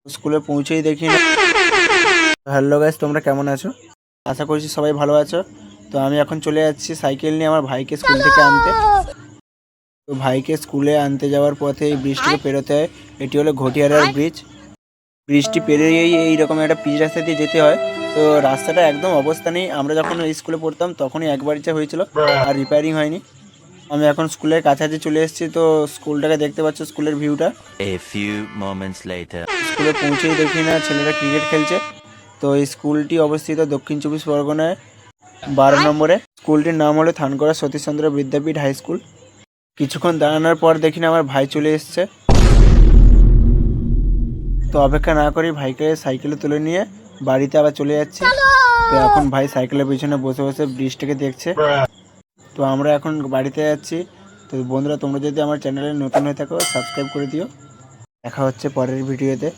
স্কুলে পৌঁছেই দেখি না। হ্যালো গাইস, তোমরা কেমন আছো? আশা করছি সবাই ভালো আছো। তো আমি এখন চলে যাচ্ছি সাইকেল নিয়ে আমার ভাইকে স্কুল থেকে আনতে। তো ভাইকে স্কুলে আনতে যাওয়ার পথে এই ব্রিজটিকে পেরোতে হয়। এটি হলো ঘটিয়ারার ব্রিজ। ব্রিজটি পেরিয়েই এইরকম একটা পিচ রাস্তা দিয়ে যেতে হয়। তো রাস্তাটা একদম অবস্থা নেই। আমরা যখন স্কুলে পড়তাম তখনই একবার যা হয়েছিল, আর রিপেয়ারিং হয়নি। আমি এখন স্কুলের কাছাকাছি চলে এসেছি। তো স্কুলটাকে দেখতে পাচ্ছ, স্কুলের ভিউটা। স্কুলে পৌঁছেই দেখি না ছেলেরা ক্রিকেট খেলছে। তো এই স্কুলটি অবস্থিত দক্ষিণ 24 পরগনায় 12 নম্বরে। স্কুলটির নাম হলো থানকরা সতীশচন্দ্র বিদ্যাপীঠ হাই স্কুল। কিছুক্ষণ দাঁড়ানোর পর দেখি না আমার ভাই চলে এসছে। তো অপেক্ষা না করি ভাইকে সাইকেলে তুলে নিয়ে বাড়িতে আবার চলে যাচ্ছি। তো এখন ভাই সাইকেলের পিছনে বসে বসে ব্রিজটাকে দেখছে। তো আমরা এখন বাড়িতে যাচ্ছি। তো বন্ধুরা, তোমরা যদি আমার চ্যানেলে নতুন হয়ে থাকো সাবস্ক্রাইব করে দিও। দেখা হচ্ছে পরের ভিডিওতে।